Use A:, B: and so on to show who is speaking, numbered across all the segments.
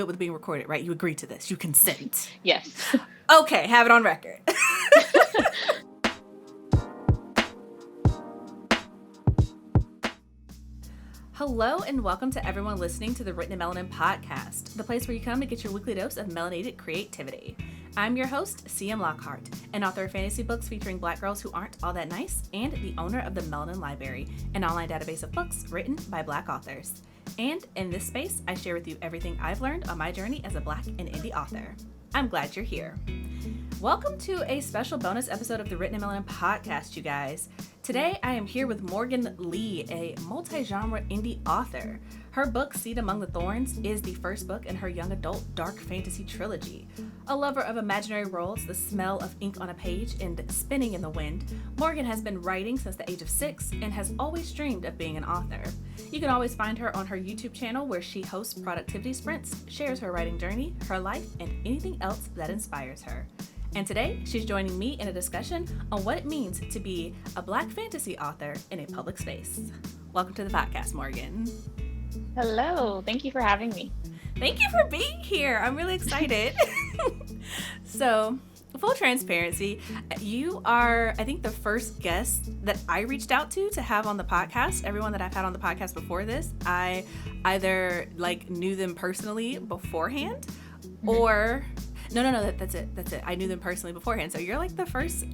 A: it with being recorded, right? You agree to this. You consent.
B: Yes.
A: Okay, have it on record. Hello and welcome to everyone listening to the Written in Melanin podcast, the place where you come to get your weekly dose of melanated creativity. I'm your host, CM Lockhart, an author of fantasy books featuring black girls who aren't all that nice, and the owner of the Melanin Library, an online database of books written by black authors. And in this space, I share with you everything I've learned on my journey as a black and indie author. I'm glad you're here. Welcome to a special bonus episode of the Written in Melanin podcast, you guys. Today, I am here with Morgan Lee, a multi-genre indie author. Her book, Seed Among the Thorns, is the first book in her young adult dark fantasy trilogy. A lover of imaginary worlds, the smell of ink on a page, and spinning in the wind, Morgan has been writing since the age of 6 and has always dreamed of being an author. You can always find her on her YouTube channel where she hosts productivity sprints, shares her writing journey, her life, and anything else that inspires her. And today, she's joining me in a discussion on what it means to be a black fantasy author in a public space. Welcome to the podcast, Morgan.
B: Hello. Thank you for having me.
A: Thank you for being here. I'm really excited. So, full transparency, you are, I think, the first guest that I reached out to have on the podcast. Everyone that I've had on the podcast before this, I either knew them personally beforehand or... No, that's it. I knew them personally beforehand. So you're the first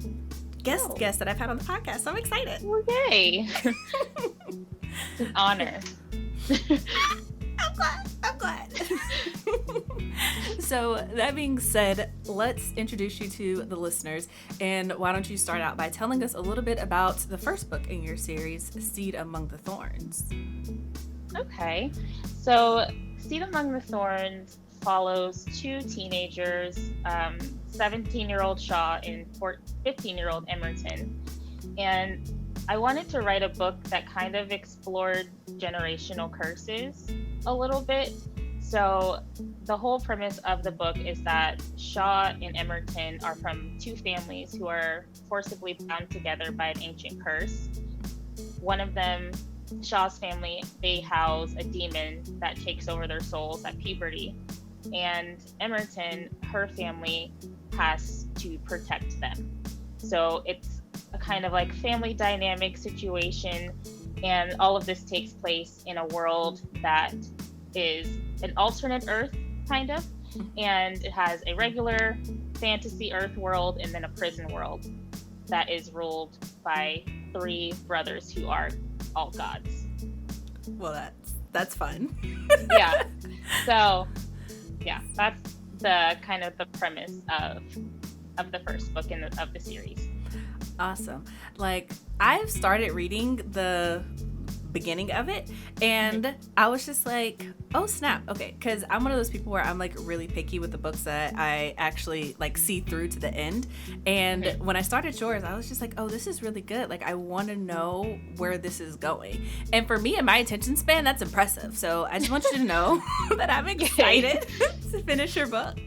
A: guest that I've had on the podcast. So I'm excited.
B: Well, yay. It's an honor.
A: I'm glad. So that being said, let's introduce you to the listeners. And why don't you start out by telling us a little bit about the first book in your series, Seed Among the Thorns.
B: Okay. So Seed Among the Thorns follows two teenagers, 17-year-old Shaw and 15-year-old Emerson. And I wanted to write a book that kind of explored generational curses a little bit. So the whole premise of the book is that Shaw and Emerson are from two families who are forcibly bound together by an ancient curse. One of them, Shaw's family, they house a demon that takes over their souls at puberty. And Emerson, her family, has to protect them. So it's a kind of family dynamic situation, and all of this takes place in a world that is an alternate Earth, kind of, and it has a regular fantasy Earth world and then a prison world that is ruled by three brothers who are all gods.
A: Well, that's fun.
B: Yeah. So yeah, that's the kind of the premise of the first book of the series.
A: Awesome. I've started reading the beginning of it, and I was just oh snap, okay, because I'm one of those people where I'm really picky with the books that I actually see through to the end. And when I started yours, I was just oh, this is really good. I want to know where this is going. And for me and my attention span, that's impressive. So I just want you to know that I'm excited to finish your book.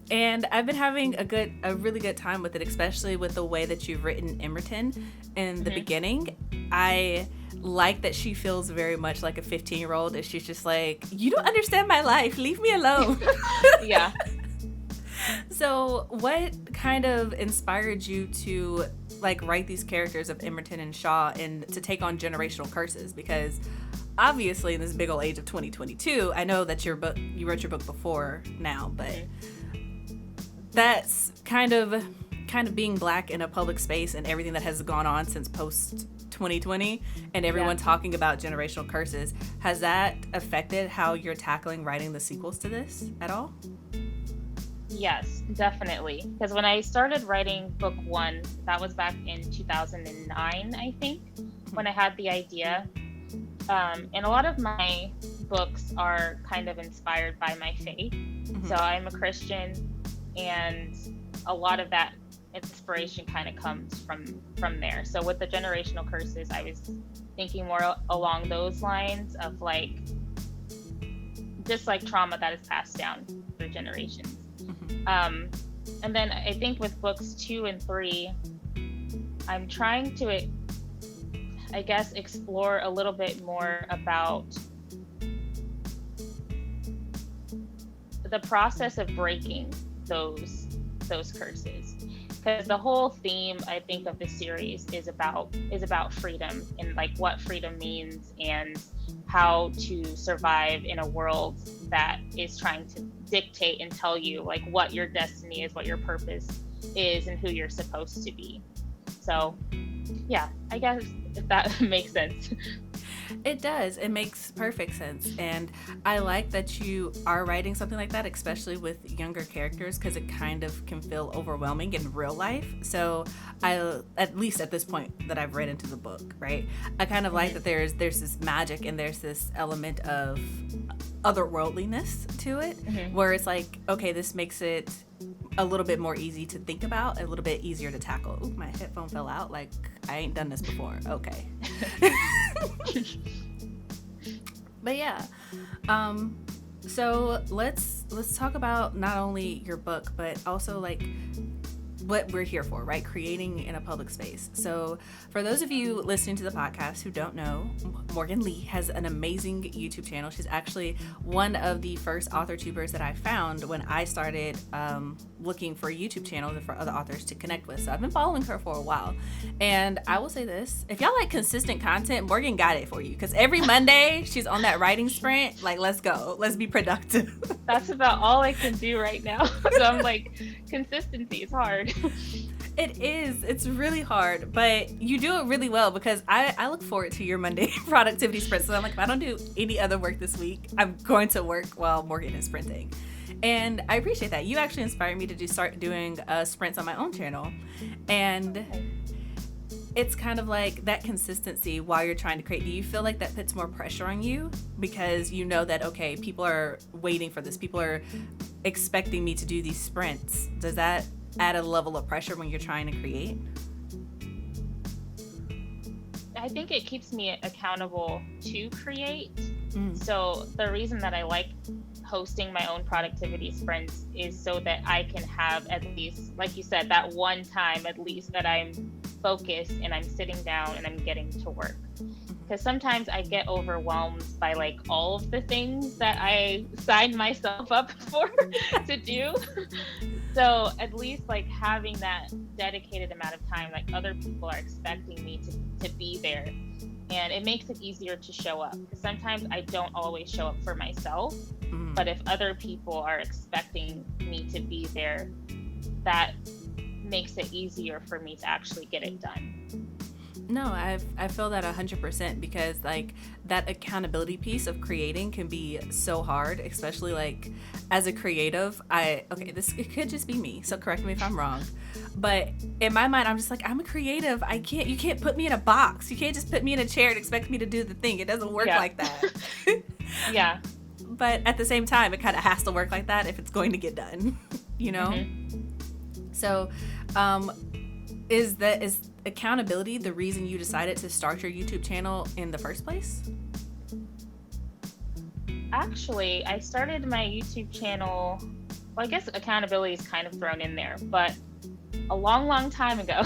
A: And I've been having a really good time with it, especially with the way that you've written Emerson in the beginning. I like that she feels very much like a 15-year-old, and she's just you don't understand my life, leave me alone.
B: Yeah.
A: So what kind of inspired you to write these characters of Emerson and Shaw and to take on generational curses? Because obviously in this big old age of 2022, I know that you wrote your book before now, but that's kind of being black in a public space and everything that has gone on since post 2020 and everyone talking about generational curses. Has that affected how you're tackling writing the sequels to this at all?
B: Yes, definitely. Because when I started writing book 1, that was back in 2009, I think, when I had the idea. And a lot of my books are kind of inspired by my faith. So I'm a Christian, and a lot of that inspiration kind of comes from there. So with the generational curses, I was thinking more along those lines of just trauma that is passed down through generations. And then I think with books 2 and 3, I'm trying to, I guess, explore a little bit more about the process of breaking those curses, because the whole theme, I think, of the series is about freedom, and like what freedom means and how to survive in a world that is trying to dictate and tell you like what your destiny is, what your purpose is, and who you're supposed to be. So yeah, I guess if that makes sense.
A: It does. It makes perfect sense. And I like that you are writing something like that, especially with younger characters, because it kind of can feel overwhelming in real life. So at least at this point that I've read into the book, right, I kind of like that there's this magic and there's this element of otherworldliness to it, where it's like, okay, this makes it a little bit more easy to think about, a little bit easier to tackle. Ooh, my headphone fell out. Like, I ain't done this before. Okay. But yeah, so let's talk about not only your book, but also like what we're here for, right? Creating in a public space. So for those of you listening to the podcast who don't know, Morgan Lee has an amazing YouTube channel. She's actually one of the first AuthorTubers that I found when I started looking for YouTube channels and for other authors to connect with. So I've been following her for a while. And I will say this, if y'all like consistent content, Morgan got it for you. Because every Monday she's on that writing sprint. Like, let's go. Let's be productive.
B: That's about all I can do right now. So I'm like, consistency is hard.
A: It is. It's really hard, but you do it really well, because I look forward to your Monday productivity sprint. So I'm like, if I don't do any other work this week, I'm going to work while Morgan is sprinting. And I appreciate that. You actually inspired me to start doing sprints on my own channel. And it's kind of like that consistency while you're trying to create. Do you feel like that puts more pressure on you? Because you know that, okay, people are waiting for this. People are expecting me to do these sprints. Does that add a level of pressure when you're trying to create?
B: I think it keeps me accountable to create. So the reason that I like hosting my own productivity sprints is so that I can have, at least, like you said, that one time at least that I'm focused and I'm sitting down and I'm getting to work. Because sometimes I get overwhelmed by like all of the things that I signed myself up for to do. So at least like having that dedicated amount of time, like other people are expecting me to be there, and it makes it easier to show up. Because sometimes I don't always show up for myself, but if other people are expecting me to be there, that makes it easier for me to actually get it done.
A: No, I feel that 100%, because like that accountability piece of creating can be so hard, especially like as a creative. It could just be me, so correct me if I'm wrong, but in my mind I'm just like, I'm a creative. You can't put me in a box. You can't just put me in a chair and expect me to do the thing. It doesn't work like that.
B: Yeah.
A: But at the same time, it kind of has to work like that if it's going to get done, you know? So is accountability the reason you decided to start your YouTube channel in the first place?
B: Actually, I started my YouTube channel, well, I guess accountability is kind of thrown in there, but a long time ago,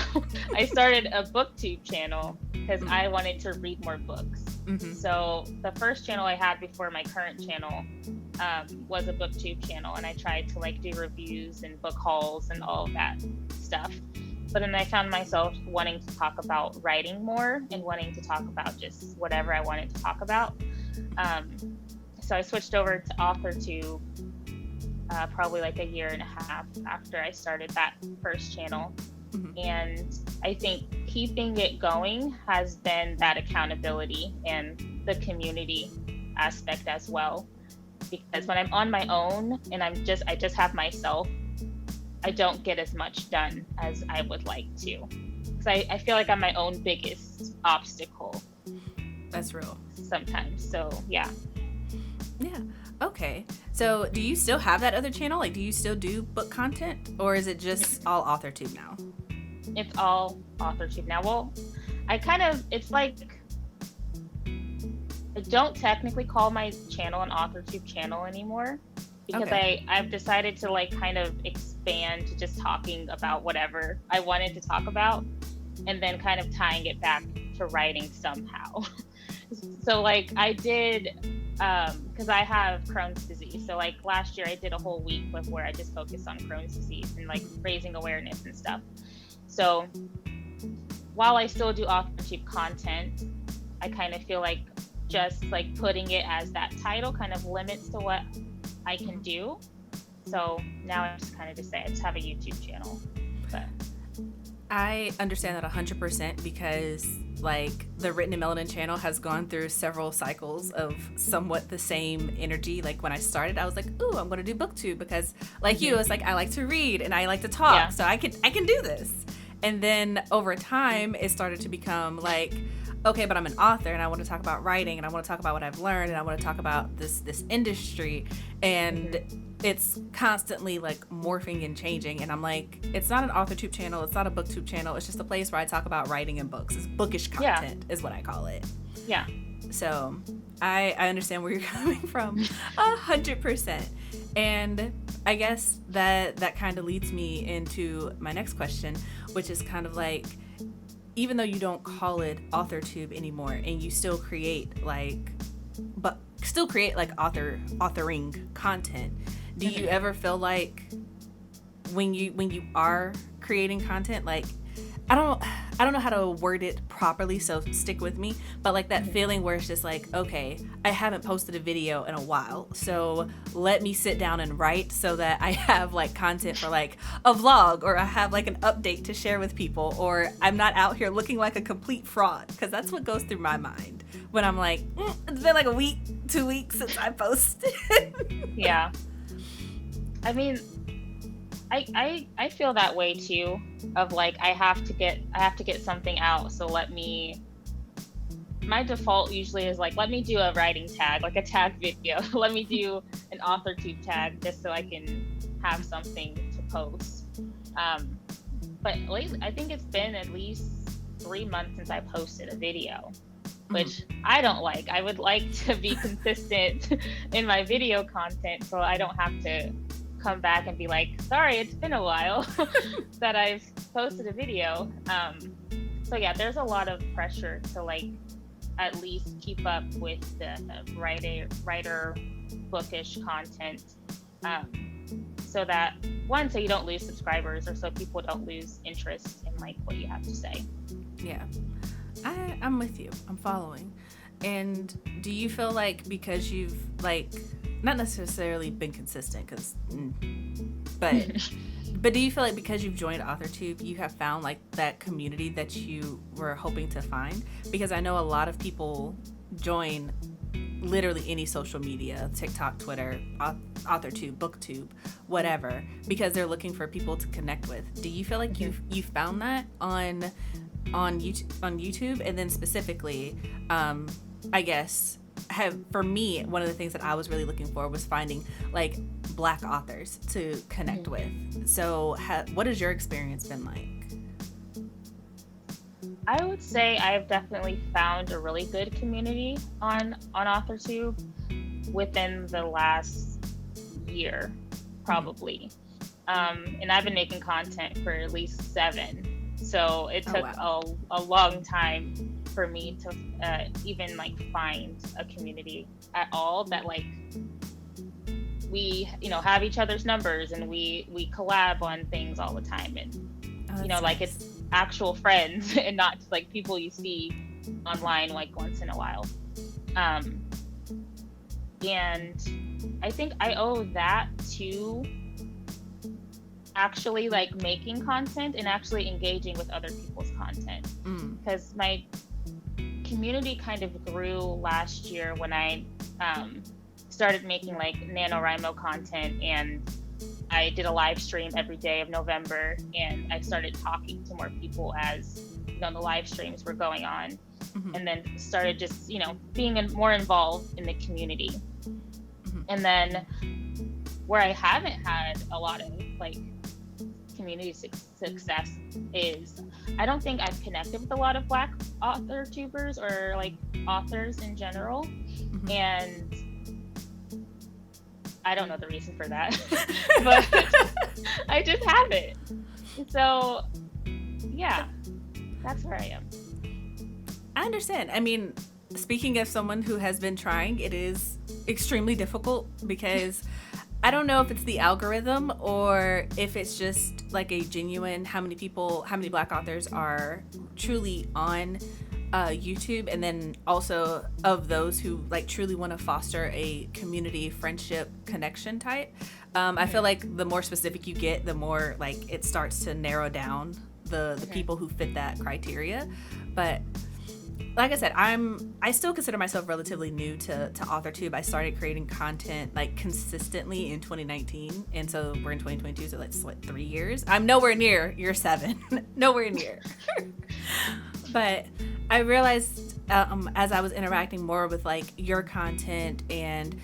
B: I started a BookTube channel because I wanted to read more books. So the first channel I had before my current channel was a BookTube channel, and I tried to like do reviews and book hauls and all of that stuff. But then I found myself wanting to talk about writing more and wanting to talk about just whatever I wanted to talk about. So I switched over to AuthorTube probably like a year and a half after I started that first channel. And I think keeping it going has been that accountability and the community aspect as well. Because when I'm on my own and I just have myself, I don't get as much done as I would like to. Because I feel like I'm my own biggest obstacle.
A: That's real.
B: Sometimes. So, yeah.
A: Yeah. Okay. So do you still have that other channel? Like, do you still do book content? Or is it just all AuthorTube now?
B: It's all AuthorTube now. Well, it's like, I don't technically call my channel an AuthorTube channel anymore. Because I've decided to like kind of expand to just talking about whatever I wanted to talk about, and then kind of tying it back to writing somehow. So like I did because I have Crohn's disease. So like last year I did a whole week where I just focused on Crohn's disease and like raising awareness and stuff. So while I still do AuthorTube content, I kind of feel like just like putting it as that title kind of limits to what I can do. So now I just kind of just say I just have a YouTube channel. But
A: I understand that 100% because like the Written in Melanin channel has gone through several cycles of somewhat the same energy. Like when I started, I was like, ooh, I'm going to do BookTube because like you, it's like I like to read and I like to talk, so I can do this. And then over time, it started to become like, okay, but I'm an author and I want to talk about writing and I want to talk about what I've learned and I want to talk about this industry, and it's constantly like morphing and changing. And I'm like, it's not an AuthorTube channel, it's not a BookTube channel, it's just a place where I talk about writing and books. It's bookish content is what I call it.
B: Yeah.
A: So I understand where you're coming from 100%. And I guess that kind of leads me into my next question, which is kind of like, even though you don't call it AuthorTube anymore and you still create like authoring content, do you ever feel like when you are creating content, like I don't know how to word it properly, so stick with me, but like that feeling where it's just like, okay, I haven't posted a video in a while, so let me sit down and write so that I have like content for like a vlog, or I have like an update to share with people, or I'm not out here looking like a complete fraud, because that's what goes through my mind when I'm like, it's been like a week, 2 weeks since I posted.
B: Yeah. I mean, I feel that way too, of like I have to get something out, so my default usually is like, let me do a writing tag, like a tag video. Let me do an AuthorTube tag just so I can have something to post. But lately, I think it's been at least 3 months since I posted a video, which I don't like. I would like to be consistent in my video content so I don't have to come back and be like, sorry, it's been a while that I've posted a video. So yeah, there's a lot of pressure to like at least keep up with the writer bookish content, so that so you don't lose subscribers, or so people don't lose interest in like what you have to say. Yeah,
A: I'm with you. I'm following. And do you feel like because you've like not necessarily been consistent, but do you feel like because you've joined AuthorTube, you have found like that community that you were hoping to find? Because I know a lot of people join literally any social media, TikTok, Twitter, AuthorTube, BookTube, whatever, because they're looking for people to connect with. Do you feel like you've found that on YouTube? And then specifically, I guess, for me, one of the things that I was really looking for was finding like Black authors to connect with. So what has your experience been like?
B: I would say I've definitely found a really good community on AuthorTube within the last year, probably. And I've been making content for at least 7. So it took a long time for me to even like find a community at all that like we have each other's numbers and we collab on things all the time, and like it's actual friends and not just like people you see online like once in a while. And I think I owe that to actually like making content and actually engaging with other people's content, because my community kind of grew last year when I started making like NaNoWriMo content, and I did a live stream every day of November, and I started talking to more people as the live streams were going on, and then started just being more involved in the community. And then where I haven't had a lot of like community success is I don't think I've connected with a lot of Black AuthorTubers or like authors in general, and I don't know the reason for that, but I just haven't. So yeah, that's where I am.
A: I understand. I mean, speaking of someone who has been trying, it is extremely difficult because I don't know if it's the algorithm or if it's just like a genuine how many Black authors are truly on YouTube, and then also of those who like truly want to foster a community friendship connection type. I feel like the more specific you get, the more like it starts to narrow down the people who fit that criteria. But like I said, I still consider myself relatively new to AuthorTube. I started creating content like consistently in 2019, and so we're in 2022, so that's what, 3 years. I'm nowhere near year 7. Nowhere near. But I realized as I was interacting more with like your content and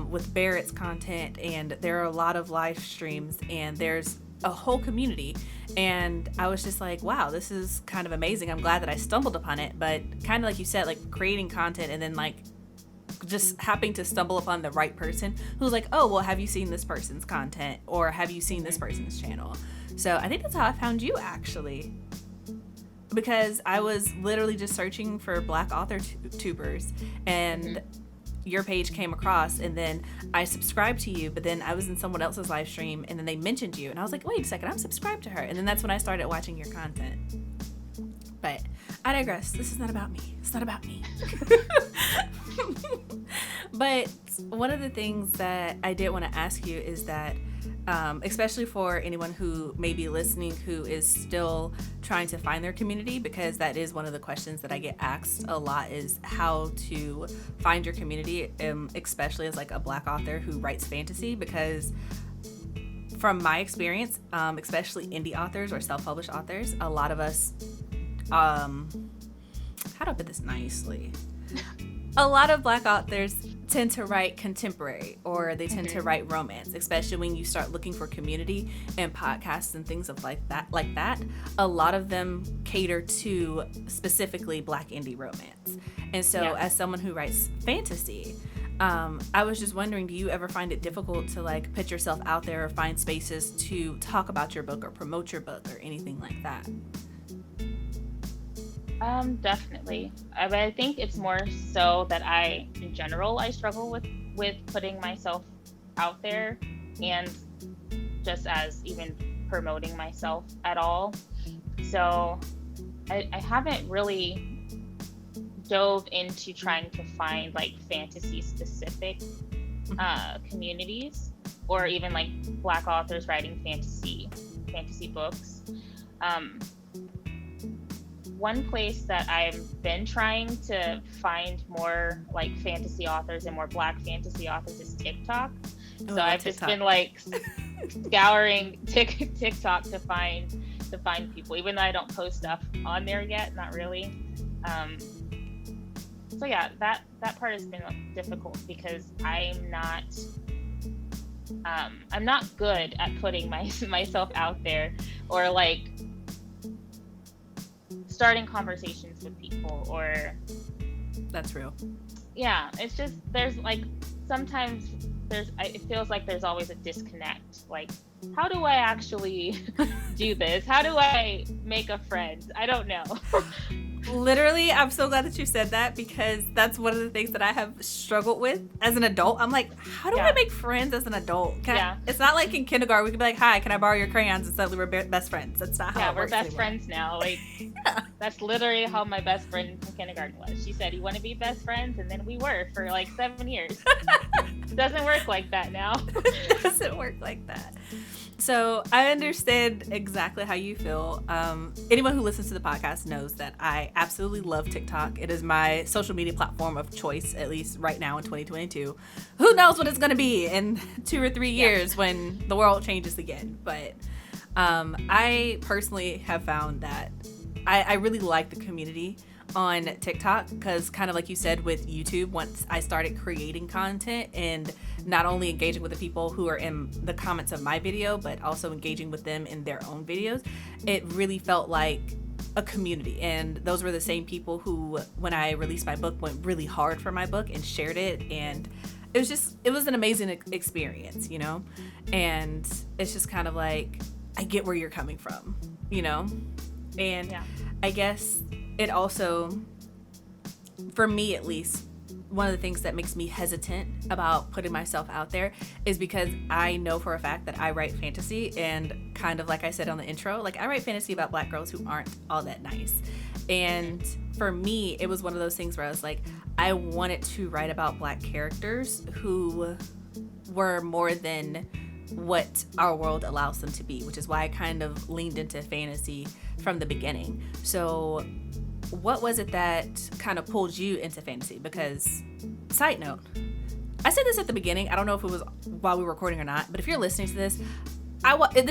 A: with Barrett's content, and there are a lot of live streams and there's a whole community, and I was just like, wow, this is kind of amazing. I'm glad that I stumbled upon it. But kind of like you said, like creating content and then like just happening to stumble upon the right person who's like, oh, well, have you seen this person's content, or have you seen this person's channel? So I think that's how I found you, actually, because I was literally just searching for Black author tubers, and your page came across, and then I subscribed to you, but then I was in someone else's live stream and then they mentioned you, and I was like, wait a second, I'm subscribed to her. And then that's when I started watching your content. But I digress. This is not about me. It's not about me. But one of the things that I did want to ask you is that especially for anyone who may be listening who is still trying to find their community, because that is one of the questions that I get asked a lot, is how to find your community, especially as like a Black author who writes fantasy. Because from my experience, especially indie authors or self-published authors, a lot of us, how do I put this nicely? A lot of Black authors tend to write contemporary, or they tend to write romance, especially when you start looking for community and podcasts and things of like that. A lot of them cater to specifically Black indie romance. And so as someone who writes fantasy, I was just wondering, do you ever find it difficult to like put yourself out there or find spaces to talk about your book or promote your book or anything like that?
B: Definitely. I think it's more so that in general, I struggle with putting myself out there, and just as even promoting myself at all. So I haven't really dove into trying to find like fantasy specific communities, or even like Black authors writing fantasy books. One place that I've been trying to find more like fantasy authors and more Black fantasy authors is TikTok. So I've just been like scouring TikTok to find people, even though I don't post stuff on there yet, not really. So yeah, that part has been difficult because I'm not good at putting myself out there, or like starting conversations with people, or
A: that's real.
B: Yeah, it's just there's like sometimes it feels like there's always a disconnect. Like, how do I actually do this? How do I make a friend? I don't know.
A: Literally, I'm so glad that you said that, because that's one of the things that I have struggled with as an adult. I'm like, how do I make friends as an adult? It's not like in kindergarten we could be like, hi, can I borrow your crayons? And suddenly we're best friends. That's not how it works.
B: Yeah, we're best friends now. Like, that's literally how my best friend from kindergarten was. She said, you want to be best friends? And then we were for like 7 years. It doesn't work like that now.
A: It doesn't work like that. So I understand exactly how you feel. Anyone who listens to the podcast knows that I absolutely love TikTok. It is my social media platform of choice, at least right now in 2022. Who knows what it's going to be in 2 or 3 years when the world changes again. But I personally have found that I really like the community on TikTok, because kind of like you said with YouTube, once I started creating content and not only engaging with the people who are in the comments of my video, but also engaging with them in their own videos, it really felt like a community. And those were the same people who, when I released my book, went really hard for my book and shared it. And it was an amazing experience, you know? And it's just kind of like, I get where you're coming from, you know? And I guess it also, for me at least, one of the things that makes me hesitant about putting myself out there is because I know for a fact that I write fantasy, and kind of like I said on the intro, like I write fantasy about Black girls who aren't all that nice. And for me, it was one of those things where I was like, I wanted to write about Black characters who were more than what our world allows them to be, which is why I kind of leaned into fantasy from the beginning. So what was it that kind of pulled you into fantasy? Because, side note, I said this at the beginning. I don't know if it was while we were recording or not, but if you're listening to this,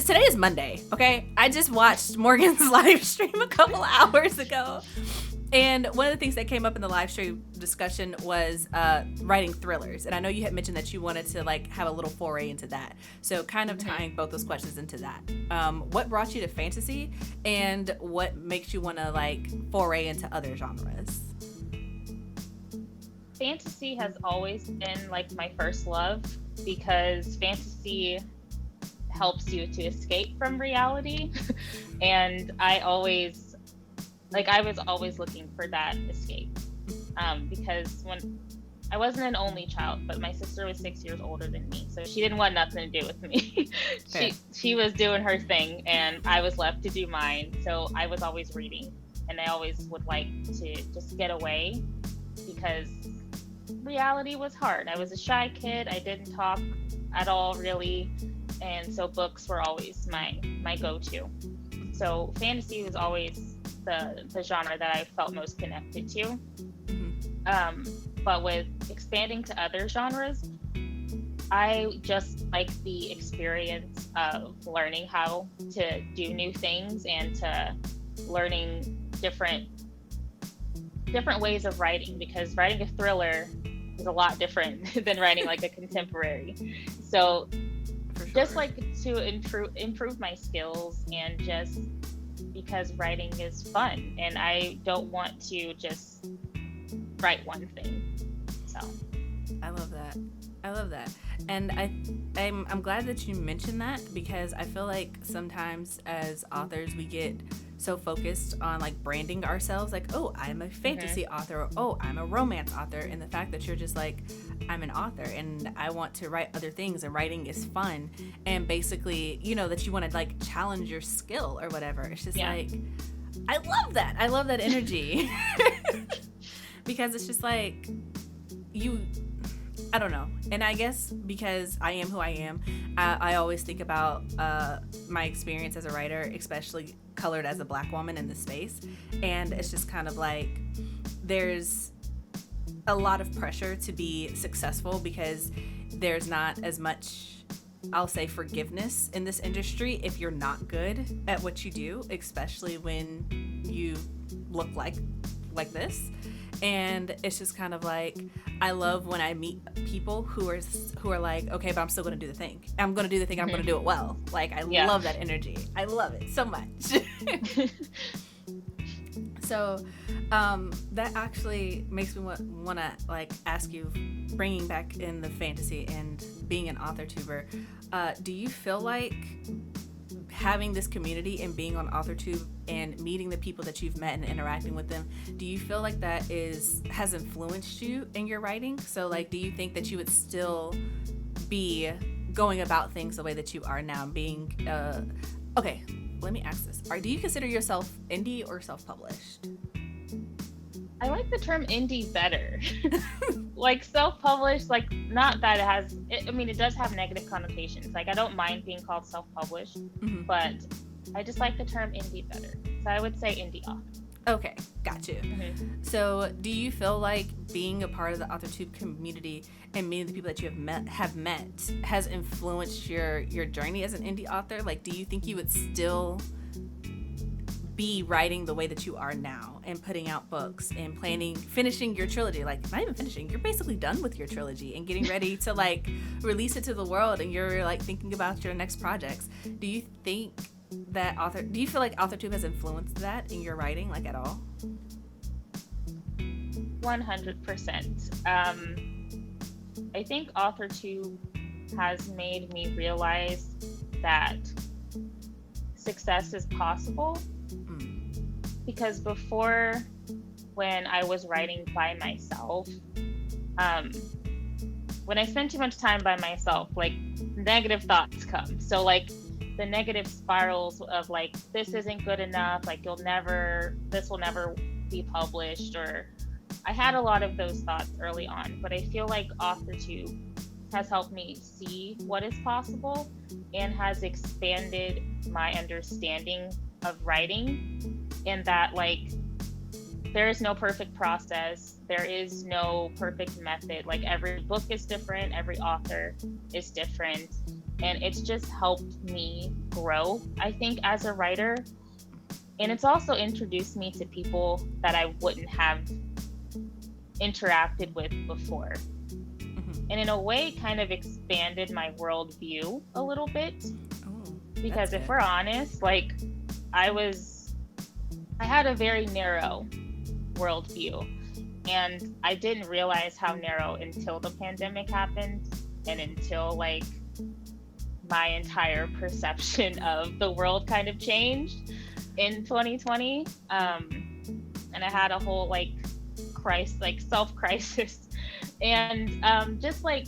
A: today is Monday, okay? I just watched Morgan's live stream a couple hours ago. And one of the things that came up in the live stream discussion was writing thrillers. And I know you had mentioned that you wanted to like have a little foray into that. So kind of tying both those questions into that. What brought you to fantasy, and what makes you want to like foray into other genres?
B: Fantasy has always been like my first love, because fantasy helps you to escape from reality. And I was always looking for that escape, because when I wasn't an only child, but my sister was 6 years older than me, so she didn't want nothing to do with me. She was doing her thing, and I was left to do mine. So I was always reading, and I always would like to just get away, because reality was hard. I was a shy kid. I didn't talk at all, really, and so books were always my go-to. So fantasy was always the genre that I felt most connected to. But with expanding to other genres, I just like the experience of learning how to do new things, and to learning different ways of writing, because writing a thriller is a lot different than writing like a contemporary. So just like to improve my skills, and just because writing is fun, and I don't want to just write one thing. So
A: I love that. And I'm glad that you mentioned that, because I feel like sometimes as authors we get so focused on like branding ourselves, like, oh, I'm a fantasy author, or oh, I'm a romance author, and the fact that you're just like, I'm an author and I want to write other things, and writing is fun, and basically, you know, that you want to like challenge your skill or whatever. It's just like, I love that energy. Because it's just like, I don't know. And I guess because I am who I am, I always think about my experience as a writer, especially colored as a Black woman in this space. And it's just kind of like, there's a lot of pressure to be successful, because there's not as much, I'll say, forgiveness in this industry if you're not good at what you do, especially when you look like this. And it's just kind of like, I love when I meet people who are like, okay, but I'm still going to do the thing. I'm going to do the thing. I'm going to do it well. Like, I love that energy. I love it so much. So that actually makes me want to like ask you, bringing back in the fantasy and being an AuthorTuber, do you feel like having this community and being on AuthorTube and meeting the people that you've met and interacting with them, do you feel like that has influenced you in your writing? So like, do you think that you would still be going about things the way that you are now, being okay, let me ask this. Do you consider yourself indie or self-published?
B: I like the term indie better. Like self-published, like not that it does have negative connotations. Like I don't mind being called self-published, but I just like the term indie better. So I would say indie author.
A: Okay, got you. So do you feel like being a part of the AuthorTube community and meeting the people that you have met has influenced your journey as an indie author? Like, do you think you would still be writing the way that you are now and putting out books and finishing your trilogy? Like, not even finishing, you're basically done with your trilogy and getting ready to like release it to the world, and you're like thinking about your next projects. Do you feel like AuthorTube has influenced that in your writing, like at all?
B: 100%. I think AuthorTube has made me realize that success is possible. Because before, when I was writing by myself, when I spend too much time by myself, like negative thoughts come. So like the negative spirals of like, this isn't good enough, like this will never be published, or I had a lot of those thoughts early on, but I feel like AuthorTube has helped me see what is possible and has expanded my understanding of writing, in that like there is no perfect process, there is no perfect method, like every book is different, every author is different, and it's just helped me grow, I think, as a writer. And it's also introduced me to people that I wouldn't have interacted with before, and in a way kind of expanded my worldview a little bit. Because if we're honest, like I had a very narrow worldview, and I didn't realize how narrow until the pandemic happened, and until like my entire perception of the world kind of changed in 2020. And I had a whole like self-crisis, and just like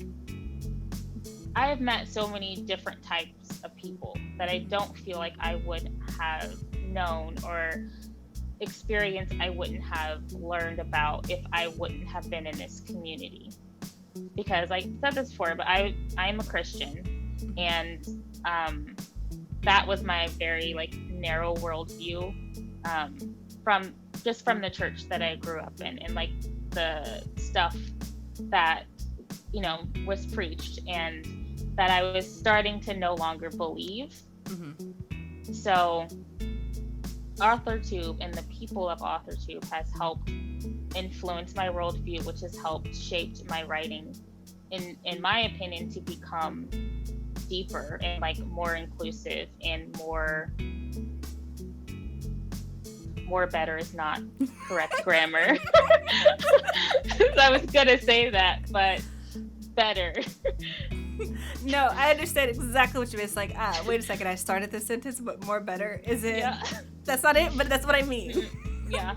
B: I have met so many different types of people that I don't feel like I would have known, or experience I wouldn't have learned about if I wouldn't have been in this community. Because I said this before, but I'm a Christian, and that was my very like narrow worldview, from the church that I grew up in, and like the stuff that was preached and that I was starting to no longer believe. So AuthorTube and the people of AuthorTube has helped influence my worldview, which has helped shape my writing, in my opinion, to become deeper and like more inclusive and more better is not correct grammar. I was gonna say that, but better.
A: No, I understand exactly what you mean. It's like, wait a second, I started this sentence, but more better isn't. Yeah. That's not it, but that's what I mean.
B: Yeah.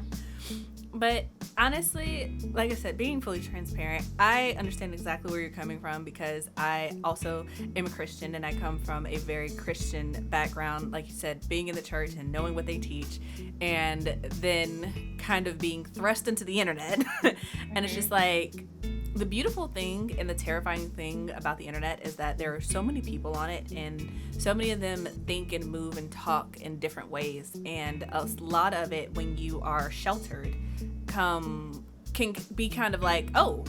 A: But honestly, like I said, being fully transparent, I understand exactly where you're coming from, because I also am a Christian, and I come from a very Christian background. Like you said, being in the church and knowing what they teach, and then kind of being thrust into the internet. And it's just like, the beautiful thing and the terrifying thing about the internet is that there are so many people on it, and so many of them think and move and talk in different ways. And a lot of it, when you are sheltered, can be kind of like, oh,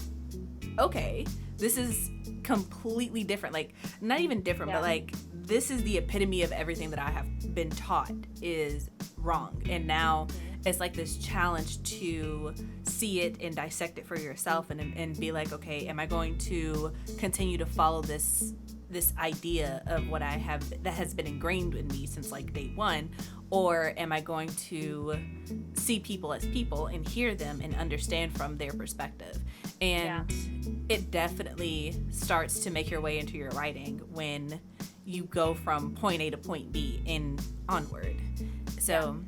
A: okay, this is completely different. Like, not even different, but like, this is the epitome of everything that I have been taught is wrong. And now it's like this challenge to see it and dissect it for yourself, and be like, okay, am I going to continue to follow this idea of what that has been ingrained in me since like day one, or am I going to see people as people and hear them and understand from their perspective? And it definitely starts to make your way into your writing when you go from point A to point B and onward. So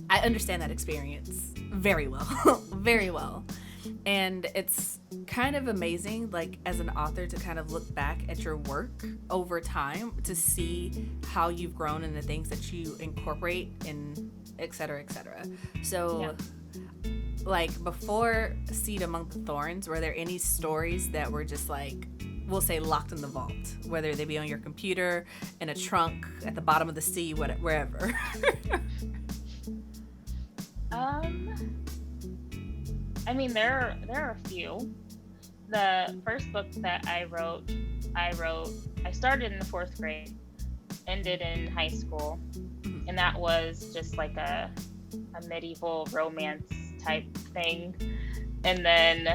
A: I understand that experience very well, very well. And it's kind of amazing, like, as an author, to kind of look back at your work over time to see how you've grown and the things that you incorporate, and et cetera, et cetera. So, like, before Seed Among the Thorns, were there any stories that were just, like, we'll say locked in the vault, whether they be on your computer, in a trunk, at the bottom of the sea, wherever?
B: I mean, there are a few. The first book that I started in the 4th grade, ended in high school, and that was just like a medieval romance type thing. And then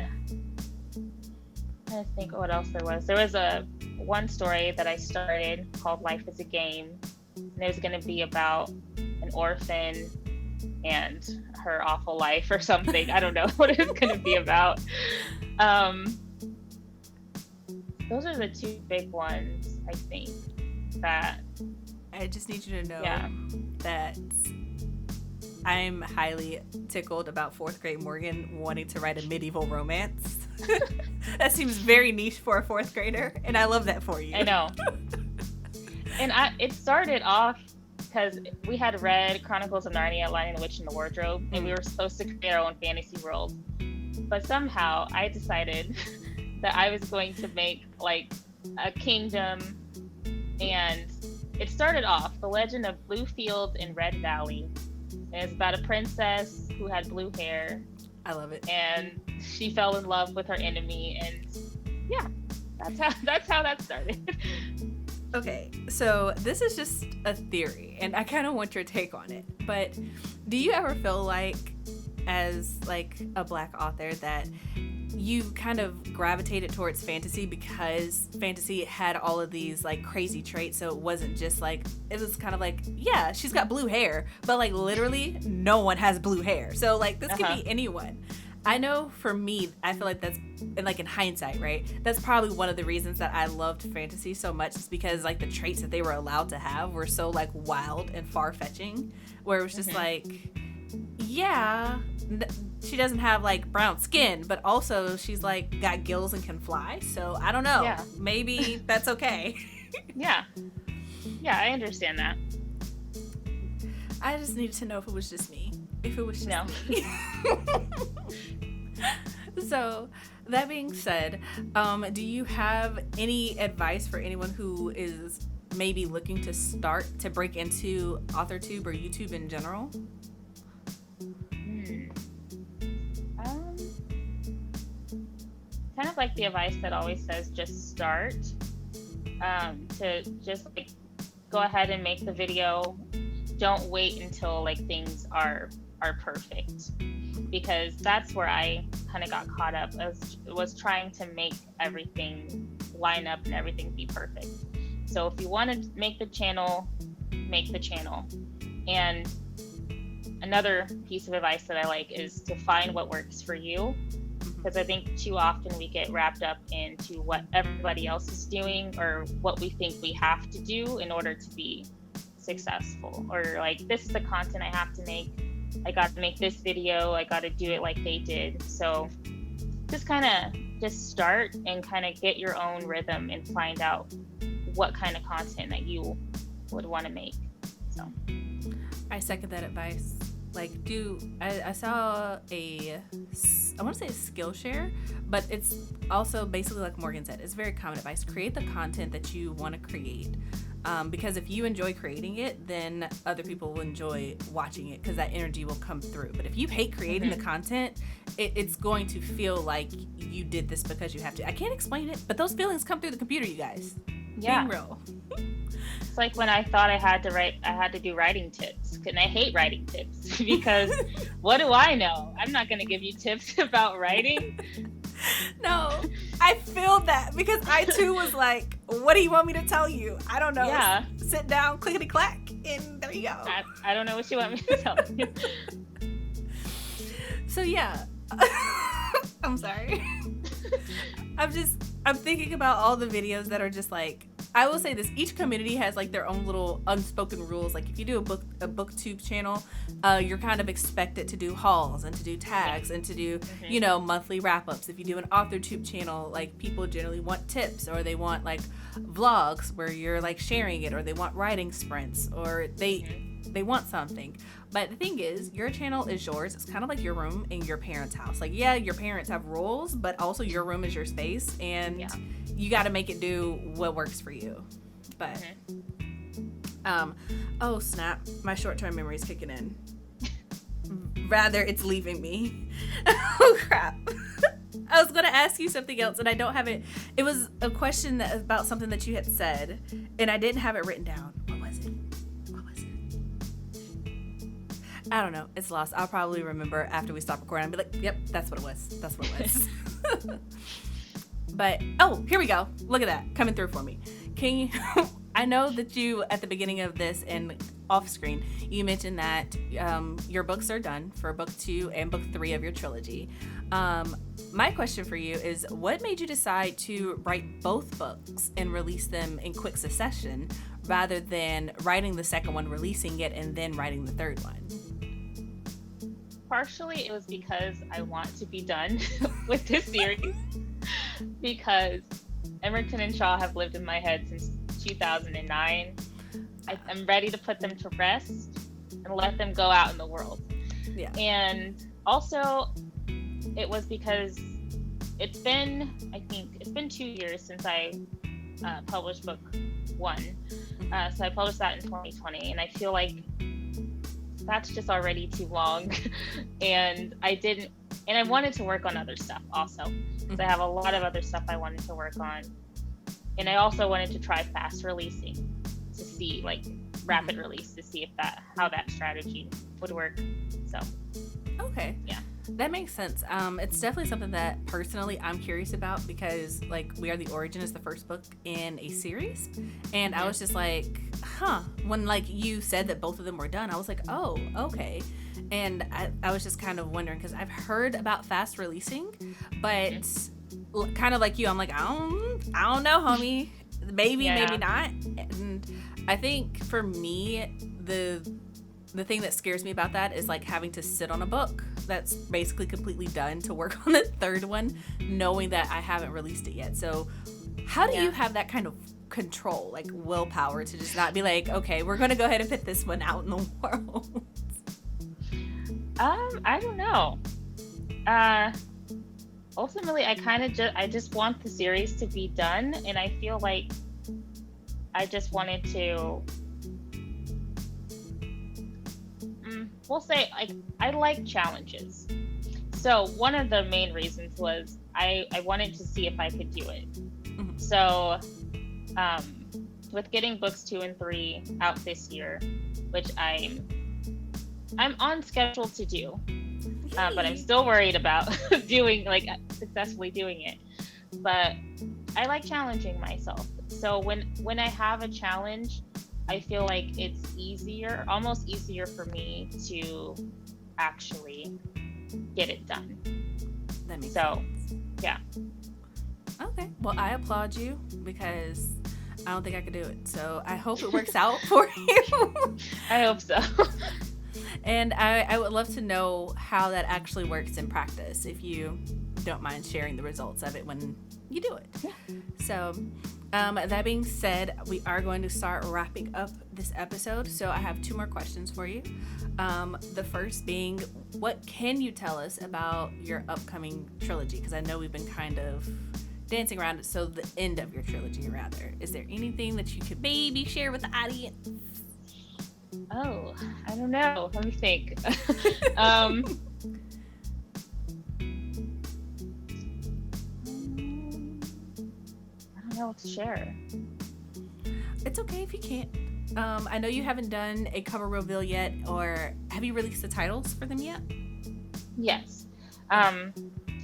B: I think what else there was. There was one story that I started called Life is a Game, and it was going to be about an orphan and her awful life or something. I don't know what it was going to be about. Those are the two big ones, I think, that
A: I just need you to know that I'm highly tickled about 4th grade Morgan wanting to write a medieval romance. That seems very niche for a 4th grader, and I love that for you.
B: I know. And it started off because we had read Chronicles of Narnia, Lion and the Witch in the Wardrobe, and we were supposed to create our own fantasy world. But somehow I decided that I was going to make like a kingdom, and it started off The Legend of Blue Fields in Red Valley. And it's about a princess who had blue hair.
A: I love it.
B: And she fell in love with her enemy, and yeah, that's how that started.
A: Okay, so this is just a theory, and I kind of want your take on it. But do you ever feel like, as like a Black author, that you kind of gravitated towards fantasy because fantasy had all of these like crazy traits? So it wasn't just like, it was kind of like, yeah, she's got blue hair, but like literally no one has blue hair. So like this could be anyone. I know for me, I feel like that's, like in hindsight, right? That's probably one of the reasons that I loved fantasy so much, is because like the traits that they were allowed to have were so like wild and far-fetching, where it was just like, yeah, she doesn't have like brown skin, but also she's like got gills and can fly. So I don't know. Yeah. Maybe that's okay.
B: Yeah, I understand that.
A: I just needed to know if it was just me. If it was just me. So, that being said, do you have any advice for anyone who is maybe looking to start to break into AuthorTube or YouTube in general?
B: Kind of like the advice that always says just start. To just like go ahead and make the video. Don't wait until like things are perfect, because that's where I kind of got caught up. I was trying to make everything line up and everything be perfect. So if you want to make the channel, make the channel. And another piece of advice that I like is to find what works for you, because I think too often we get wrapped up into what everybody else is doing or what we think we have to do in order to be successful, or like, this is the content I have to make. I got to make this video. I got to do it like they did. So just kind of just start and kind of get your own rhythm and find out what kind of content that you would want to make. So
A: I second that advice. Like, I saw I want to say a Skillshare, but it's also basically like Morgan said, it's very common advice. Create the content that you want to create. Because if you enjoy creating it, then other people will enjoy watching it, because that energy will come through. But if you hate creating the content, it's going to feel like you did this because you have to. I can't explain it, but those feelings come through the computer, you guys.
B: Yeah.
A: Being real.
B: It's like when I thought I had to do writing tips, and I hate writing tips because what do I know? I'm not going to give you tips about writing.
A: No, I feel that, because I too was like, what do you want me to tell you? I don't know.
B: Yeah.
A: Sit down, clickety clack, and there you go.
B: I don't know what you want me to tell you.
A: So yeah, I'm sorry. I'm thinking about all the videos that are just like, I will say this, each community has like their own little unspoken rules. Like if you do a booktube channel, you're kind of expected to do hauls and to do tags and to do, monthly wrap-ups. If you do an AuthorTube channel, like people generally want tips, or they want like vlogs where you're like sharing it, or they want writing sprints, or they want something. But the thing is, your channel is yours. It's kind of like your room in your parents' house. Like, yeah, your parents have rules, but also your room is your space, and you got to make it do what works for you. But, oh snap, my short-term memory is kicking in. Rather, it's leaving me. Oh crap. I was going to ask you something else, and I don't have it. It was a question about something that you had said, and I didn't have it written down. What was it? I don't know. It's lost. I'll probably remember after we stop recording. I'll be like, yep, that's what it was. That's what it was. But, oh, here we go. Look at that. Coming through for me. Can you, I know that you, at the beginning of this and off screen, you mentioned that your books are done for book 2 and book 3 of your trilogy. My question for you is, what made you decide to write both books and release them in quick succession rather than writing the second one, releasing it, and then writing the third one?
B: Partially, it was because I want to be done with this series. because Emerton and Shaw have lived in my head since 2009. I'm ready to put them to rest and let them go out in the world.
A: Yeah.
B: And also, it was because it's been 2 years since I published book 1. So I published that in 2020, and I feel like that's just already too long. And I wanted to work on other stuff also, because I have a lot of other stuff I wanted to work on. And I also wanted to try fast releasing to see, like, rapid release, to see how that strategy would work. So
A: okay, yeah, that makes sense. It's definitely something that personally I'm curious about, because like We Are the Origin is the first book in a series, and I was just like, when like you said that both of them were done, I was like, oh, okay. And I was just kind of wondering, because I've heard about fast releasing, but kind of like you, I'm like, I don't know, homie. Maybe not. And I think for me, the thing that scares me about that is like having to sit on a book that's basically completely done to work on the third one, knowing that I haven't released it yet. So how do you have that kind of control, like willpower, to just not be like, okay, we're going to go ahead and put this one out in the world?
B: I don't know. Ultimately, I just want the series to be done, and I feel like I just wanted to, we'll say, like, I like challenges. So one of the main reasons was I wanted to see if I could do it. Mm-hmm. So with getting books 2 and 3 out this year, which I'm on schedule to do, but I'm still worried about successfully doing it. But I like challenging myself. So when I have a challenge, I feel like it's almost easier for me to actually get it done.
A: That makes sense.
B: Yeah.
A: Okay. Well, I applaud you, because I don't think I could do it. So I hope it works out for you.
B: I hope so.
A: And I would love to know how that actually works in practice, if you don't mind sharing the results of it when you do it. Yeah. So that being said, we are going to start wrapping up this episode. So I have 2 more questions for you. The first being, what can you tell us about your upcoming trilogy? Because I know we've been kind of dancing around it. So the end of your trilogy, rather. Is there anything that you could maybe share with the audience?
B: Oh, I don't know. Let me think. I don't know what to share.
A: It's okay if you can't. I know you haven't done a cover reveal yet, or have you released the titles for them yet?
B: Yes. I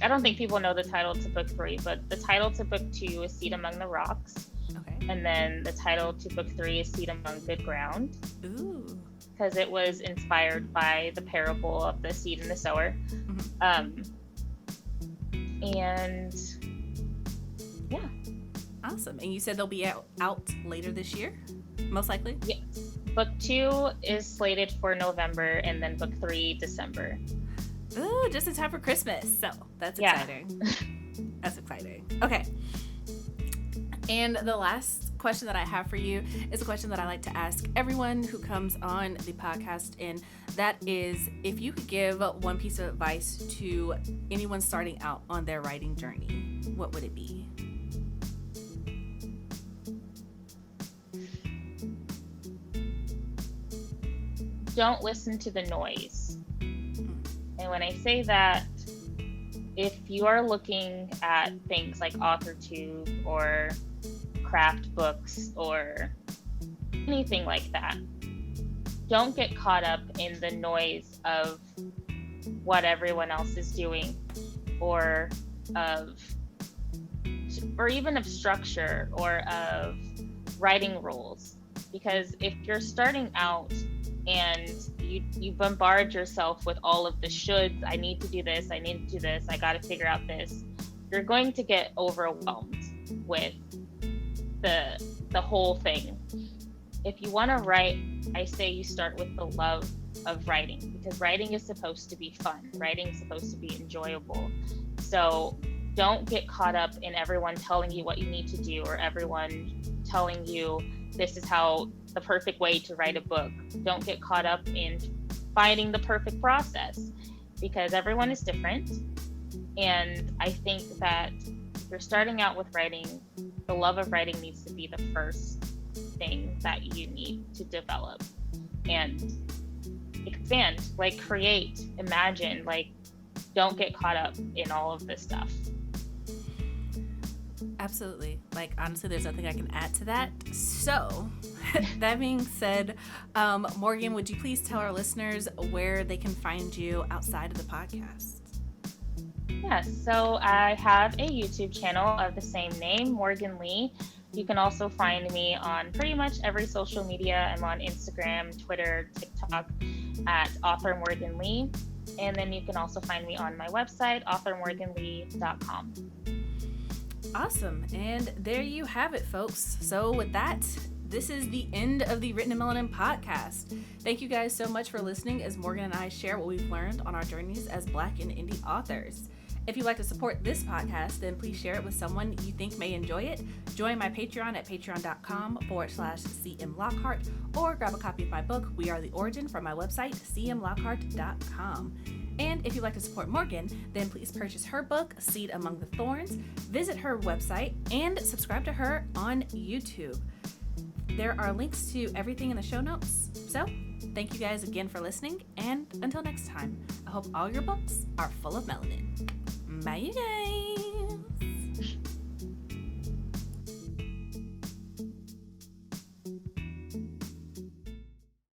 B: don't think people know the title to book 3, but the title to book 2 is Seed Among the Rocks.
A: Okay. And
B: then the title to book 3 is Seed Among Good Ground.
A: Ooh.
B: Because it was inspired by the parable of the seed and the sower. Mm-hmm. And yeah.
A: Awesome. And you said they'll be out later this year, most likely?
B: Yes. Book 2 is slated for November, and then book 3 December.
A: Ooh, just in time for Christmas. So that's exciting. That's exciting. Okay. And the last question that I have for you is a question that I like to ask everyone who comes on the podcast, and that is, if you could give one piece of advice to anyone starting out on their writing journey, what would it be?
B: Don't listen to the noise. And when I say that, if you are looking at things like AuthorTube or craft books or anything like that, don't get caught up in the noise of what everyone else is doing, or even of structure or of writing rules. Because if you're starting out and you bombard yourself with all of the shoulds, I need to do this, I need to do this, I got to figure out this, you're going to get overwhelmed with the whole thing. If you want to write, I say you start with the love of writing, because writing is supposed to be fun. Writing is supposed to be enjoyable. So don't get caught up in everyone telling you what you need to do, or everyone telling you this is how the perfect way to write a book. Don't get caught up in finding the perfect process, because everyone is different. And I think that if you're starting out with writing, the love of writing needs to be the first thing that you need to develop and expand, like create, imagine, like don't get caught up in all of this stuff.
A: Absolutely. Like, honestly, there's nothing I can add to that. So, that being said, Morgan, would you please tell our listeners where they can find you outside of the podcast?
B: Yes, so I have a YouTube channel of the same name, Morgan Lee. You can also find me on pretty much every social media. I'm on Instagram, Twitter, TikTok at Author Morgan Lee. And then you can also find me on my website, authormorganlee.com.
A: Awesome. And there you have it, folks. So with that, this is the end of the Written in Melanin podcast. Thank you guys so much for listening as Morgan and I share what we've learned on our journeys as Black and indie authors. If you'd like to support this podcast, then please share it with someone you think may enjoy it. Join my Patreon at patreon.com/CMLockhart, or grab a copy of my book, We Are the Origin, from my website, cmlockhart.com. And if you'd like to support Morgan, then please purchase her book, Seed Among the Thorns, visit her website, and subscribe to her on YouTube. There are links to everything in the show notes. So, thank you guys again for listening, and until next time, I hope all your books are full of melanin. Bye, you guys!